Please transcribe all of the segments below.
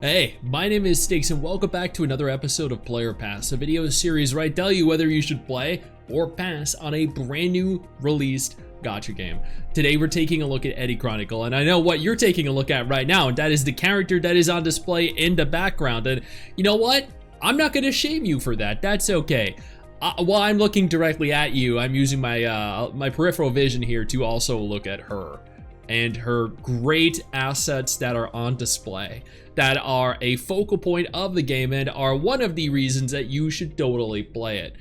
Hey, my name is Stix and welcome back to another episode of Player Pass, a video series where I tell you whether you should play or pass on a brand new released gacha game. Today we're taking a look at ETE Chronicle, and I know what you're taking a look at right now, and that is the character that is on display in the background. And you know what? I'm not gonna shame you for that. That's okay. While I'm looking directly at you, I'm using my my peripheral vision here to also look at her and her great assets that are on display, that are a focal point of the game and are one of the reasons that you should totally play it.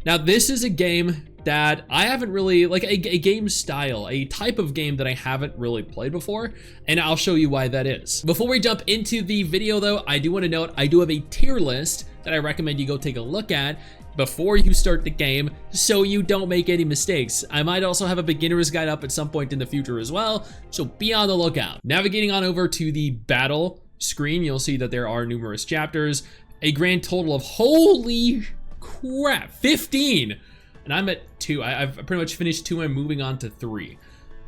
Now, this is a game that I haven't really, like a game style, a type of game that I haven't really played before, and I'll show you why that is. Before we jump into the video though, I do want to note I do have a tier list that I recommend you go take a look at before you start the game so you don't make any mistakes. I might also have a beginner's guide up at some point in the future as well, so be on the lookout. Navigating on over to the battle screen, you'll see that there are numerous chapters, a grand total of, holy crap, 15. And I'm at 2. I've pretty much finished 2 and moving on to 3.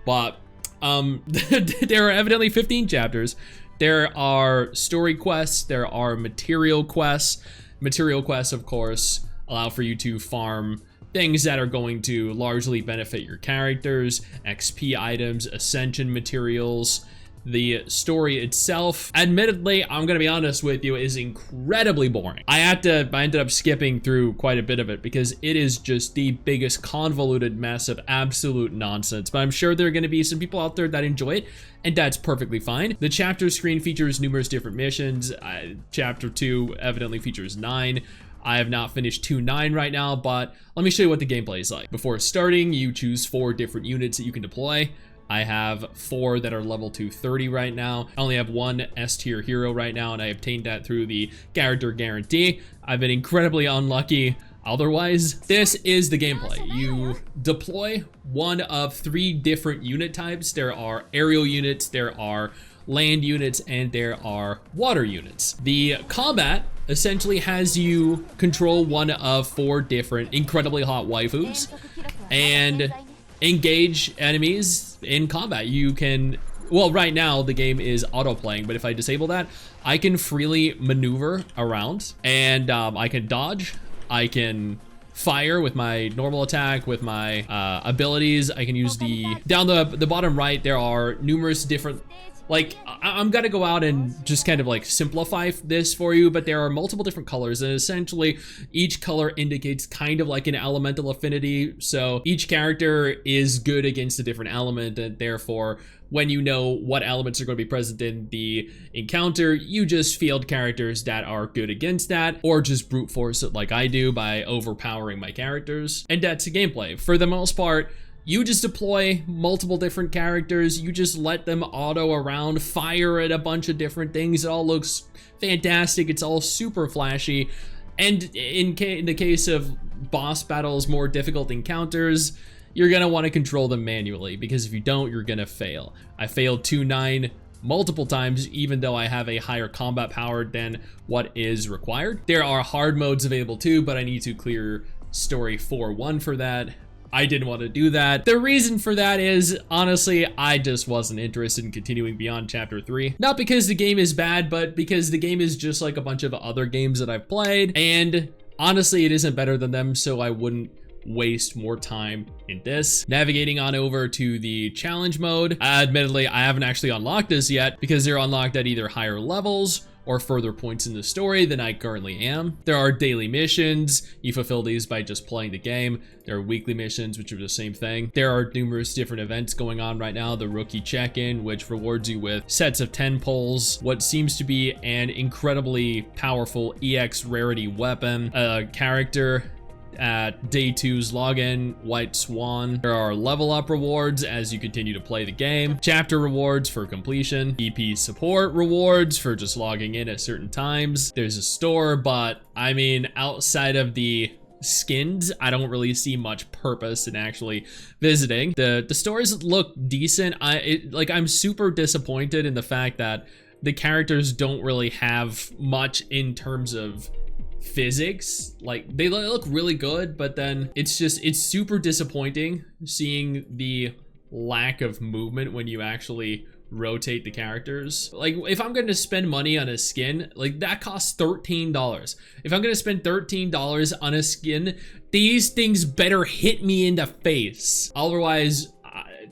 But there are evidently 15 chapters. There are story quests, there are material quests. Material quests, of course, allow for you to farm things that are going to largely benefit your characters, XP items, ascension materials. The story itself, admittedly, I'm gonna be honest with you, is incredibly boring. I ended up skipping through quite a bit of it because it is just the biggest convoluted mess of absolute nonsense. But I'm sure there are gonna be some people out there that enjoy it, and that's perfectly fine. The chapter screen features numerous different missions. Chapter 2 evidently features 9. I have not finished 2.9 right now, but let me show you what the gameplay is like. Before starting, you choose 4 different units that you can deploy. I have 4 that are level 230 right now. I only have 1 S tier hero right now, and I obtained that through the character guarantee. I've been incredibly unlucky otherwise. This is the gameplay. You deploy one of 3 different unit types. There are aerial units, there are land units, and there are water units. The combat essentially has you control one of 4 different incredibly hot waifus and engage enemies in combat. You can, well, right now the game is auto playing, but if I disable that, I can freely maneuver around, and I can dodge, I can fire with my normal attack, with my abilities. I can use down the bottom right, there are numerous different, like, I'm gonna go out and just kind of like simplify this for you, but there are multiple different colors, and essentially each color indicates kind of like an elemental affinity. So each character is good against a different element, and therefore when you know what elements are going to be present in the encounter, you just field characters that are good against that, or just brute force it like I do by overpowering my characters. And that's the gameplay. For the most part, you just deploy multiple different characters, you just let them auto around, fire at a bunch of different things. It all looks fantastic, it's all super flashy. And in the case of boss battles, more difficult encounters, you're gonna wanna control them manually, because if you don't, you're gonna fail. I failed 2.9 multiple times, even though I have a higher combat power than what is required. There are hard modes available too, but I need to clear story 4.1 for that. I didn't want to do that. The reason for that is, honestly, I just wasn't interested in continuing beyond chapter 3. Not because the game is bad, but because the game is just like a bunch of other games that I've played, and honestly, it isn't better than them, so I wouldn't waste more time in this. Navigating on over to the challenge mode. Admittedly, I haven't actually unlocked this yet because they're unlocked at either higher levels or further points in the story than I currently am. There are daily missions. You fulfill these by just playing the game. There are weekly missions, which are the same thing. There are numerous different events going on right now. The rookie check-in, which rewards you with sets of 10 pulls, what seems to be an incredibly powerful EX rarity weapon, a character at day 2's login, White Swan. There are level up rewards as you continue to play the game, chapter rewards for completion, EP support rewards for just logging in at certain times. There's a store, but I mean, outside of the skins, I don't really see much purpose in actually visiting. The stores look decent. I'm super disappointed in the fact that the characters don't really have much in terms of physics. Like, they look really good, but then it's super disappointing seeing the lack of movement when you actually rotate the characters. Like, if I'm going to spend money on a skin, like, that costs $13. If I'm going to spend $13 on a skin, these things better hit me in the face. Otherwise,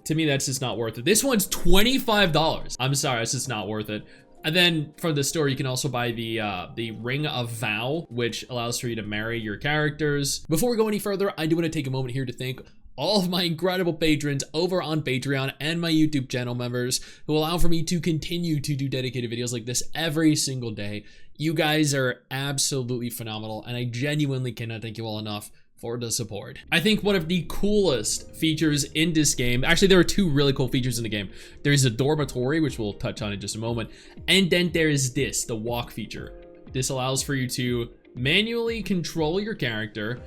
to me, that's just not worth it. This one's $25. I'm sorry, it's just not worth it. And then from the store, you can also buy the Ring of Vow, which allows for you to marry your characters. Before we go any further, I do want to take a moment here to thank all of my incredible patrons over on Patreon and my YouTube channel members who allow for me to continue to do dedicated videos like this every single day. You guys are absolutely phenomenal, and I genuinely cannot thank you all enough for the support. I think one of the coolest features in this game, actually there are two really cool features in the game. There's a dormitory, which we'll touch on in just a moment, and then there is this, the walk feature. This allows for you to manually control your character,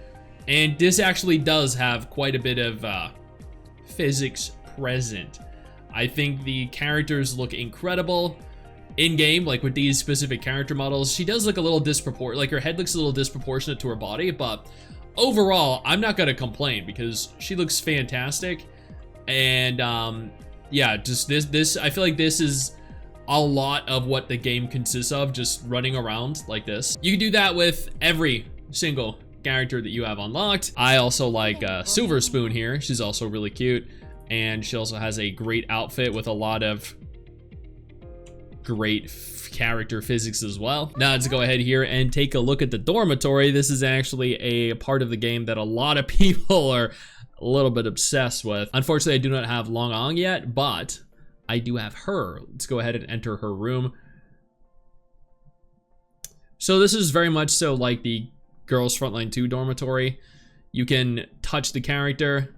and this actually does have quite a bit of physics present. I think the characters look incredible in-game, like with these specific character models. She does look a little disproportionate, like her head looks a little disproportionate to her body, but overall, I'm not gonna complain because she looks fantastic. And yeah, just this, I feel like this is a lot of what the game consists of, just running around like this. You can do that with every single character that you have unlocked. I also like Silver Spoon here. She's also really cute, and she also has a great outfit with a lot of great character physics as well. Now let's go ahead here and take a look at the dormitory. This is actually a part of the game that a lot of people are a little bit obsessed with. Unfortunately, I do not have Long Ong yet, but I do have her. Let's go ahead and enter her room. So this is very much so like the Girls Frontline 2 dormitory. You can touch the character,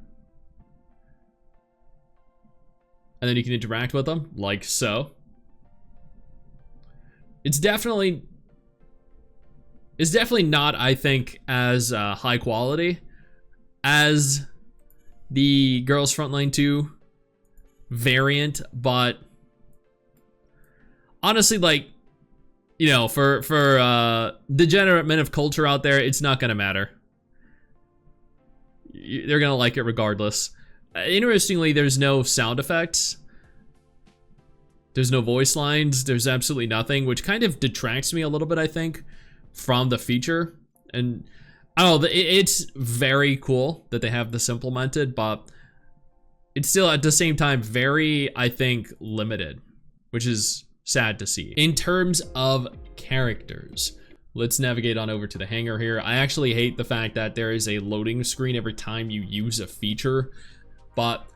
and then you can interact with them, like so. It's definitely not, I think, as high quality as the Girls Frontline 2 variant, but honestly, like, you know, for degenerate men of culture out there, it's not gonna matter. They're gonna like it regardless. Interestingly, there's no sound effects. There's no voice lines. There's absolutely nothing, which kind of detracts me a little bit, I think, from the feature. And I don't know, it's very cool that they have this implemented, but it's still at the same time very, I think, limited, which is sad to see. In terms of characters, let's navigate on over to the hangar here. I actually hate the fact that there is a loading screen every time you use a feature, but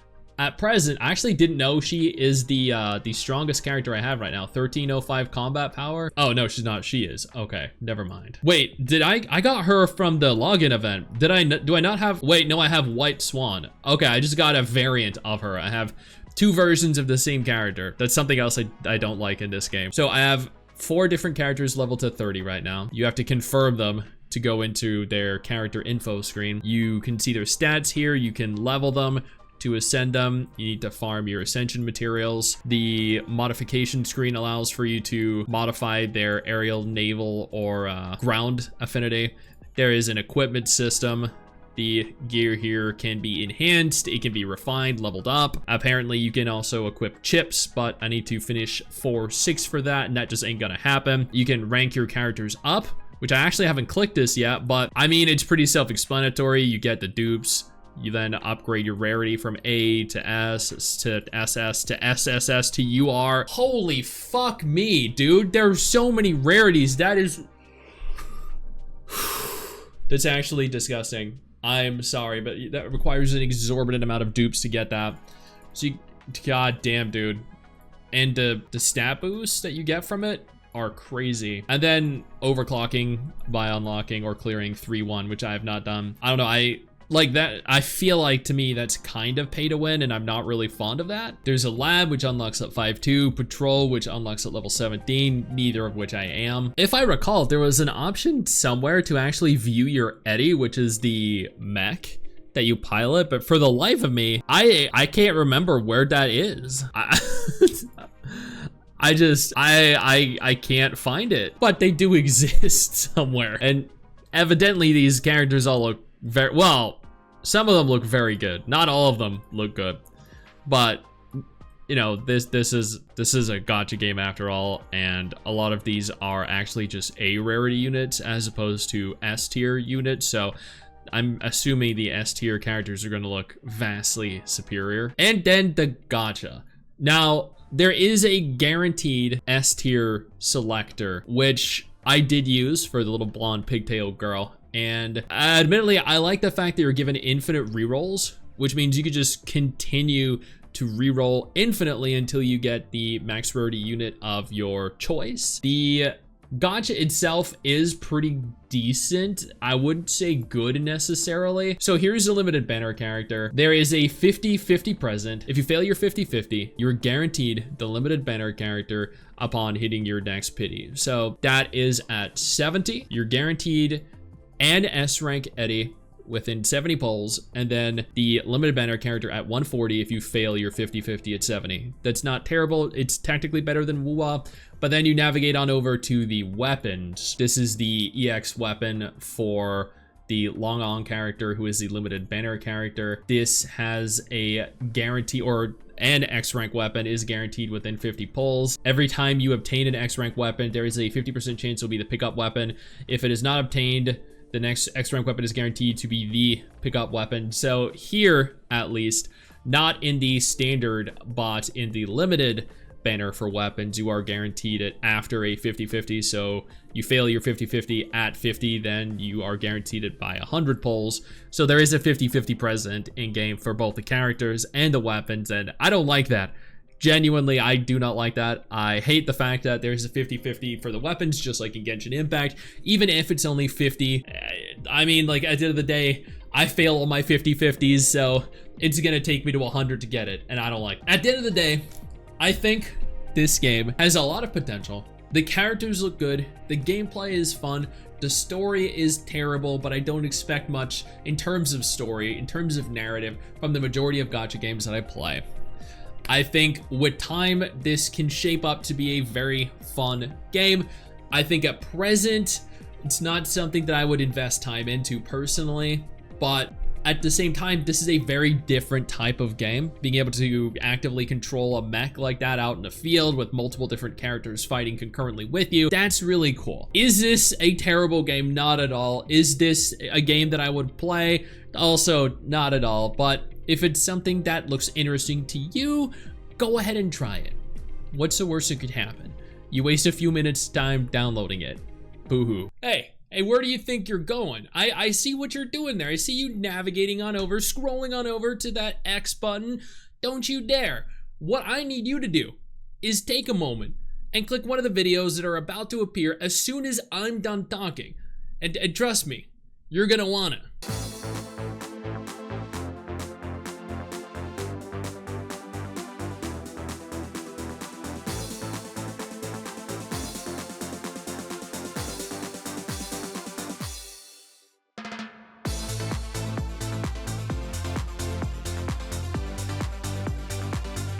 at present, I actually didn't know she is the strongest character I have right now. 1305 combat power. Oh no, she's not. She is. Okay, never mind. Wait, did I got her from the login event? Do I not have? Wait, no, I have White Swan. Okay, I just got a variant of her. I have two versions of the same character. That's something else I don't like in this game. So I have 4 different characters leveled to 30 right now. You have to confirm them to go into their character info screen. You can see their stats here. You can level them. To ascend them, you need to farm your ascension materials. The modification screen allows for you to modify their aerial, naval, or ground affinity. There is an equipment system. The gear here can be enhanced, it can be refined, leveled up. Apparently you can also equip chips, but I need to finish 4-6 for that, and that just ain't gonna happen. You can rank your characters up, which I actually haven't clicked this yet, but I mean, it's pretty self-explanatory. You get the dupes. You then upgrade your rarity from A to S to SS to SSS to UR. Holy fuck me, dude. There's so many rarities. That's actually disgusting. I'm sorry, but that requires an exorbitant amount of dupes to get that. So god damn, dude. And the stat boosts that you get from it are crazy. And then overclocking by unlocking or clearing 3-1, which I have not done. I don't know, like that, I feel like to me that's kind of pay to win, and I'm not really fond of that. There's a lab which unlocks at 5-2, patrol which unlocks at level 17, neither of which I am. If I recall, there was an option somewhere to actually view your ETE, which is the mech that you pilot, but for the life of me, I can't remember where that is. I can't find it, but they do exist somewhere, and evidently these characters all look very well. Some of them look very good. Not all of them look good, but you know, this is a gacha game after all, and a lot of these are actually just A rarity units as opposed to S tier units, so I'm assuming the S tier characters are going to look vastly superior. And then the gacha. Now, there is a guaranteed S tier selector, which I did use for the little blonde pigtail girl, and admittedly, I like the fact that you're given infinite rerolls, which means you could just continue to reroll infinitely until you get the max rarity unit of your choice. The gacha itself is pretty decent. I wouldn't say good necessarily. So here's a limited banner character. There is a 50-50 present. If you fail your 50-50, you're guaranteed the limited banner character upon hitting your next pity. So that is at 70. You're guaranteed an S rank Eddie within 70 pulls, and then the limited banner character at 140 if you fail your 50-50 at 70. That's not terrible. It's technically better than Wuwa, but then you navigate on over to the weapons. This is the EX weapon for the Long On character, who is the limited banner character. This has a guarantee, or an X rank weapon is guaranteed within 50 pulls. Every time you obtain an X rank weapon, there is a 50% chance it'll be the pickup weapon. If it is not obtained, the next X rank weapon is guaranteed to be the pickup weapon. So here, at least, not in the standard, but in the limited banner for weapons, you are guaranteed it after a 50-50. So you fail your 50-50 at 50, then you are guaranteed it by 100 pulls. So there is a 50-50 present in game for both the characters and the weapons, and I don't like that. Genuinely, I do not like that. I hate the fact that there's a 50-50 for the weapons, just like in Genshin Impact, even if it's only 50. I mean, like, at the end of the day, I fail all my 50-50s, so it's gonna take me to 100 to get it, and I don't like it. At the end of the day, I think this game has a lot of potential. The characters look good, the gameplay is fun, the story is terrible, but I don't expect much in terms of story, in terms of narrative, from the majority of gacha games that I play. I think with time, this can shape up to be a very fun game. I think at present, it's not something that I would invest time into personally, but at the same time, this is a very different type of game. Being able to actively control a mech like that out in the field with multiple different characters fighting concurrently with you, that's really cool. Is this a terrible game? Not at all. Is this a game that I would play? Also, not at all, but if it's something that looks interesting to you, go ahead and try it. What's the worst that could happen? You waste a few minutes time downloading it. Boo-hoo. Hey, where do you think you're going? I see what you're doing there. I see you navigating on over, scrolling on over to that X button. Don't you dare. What I need you to do is take a moment and click one of the videos that are about to appear as soon as I'm done talking. And trust me, you're gonna wanna.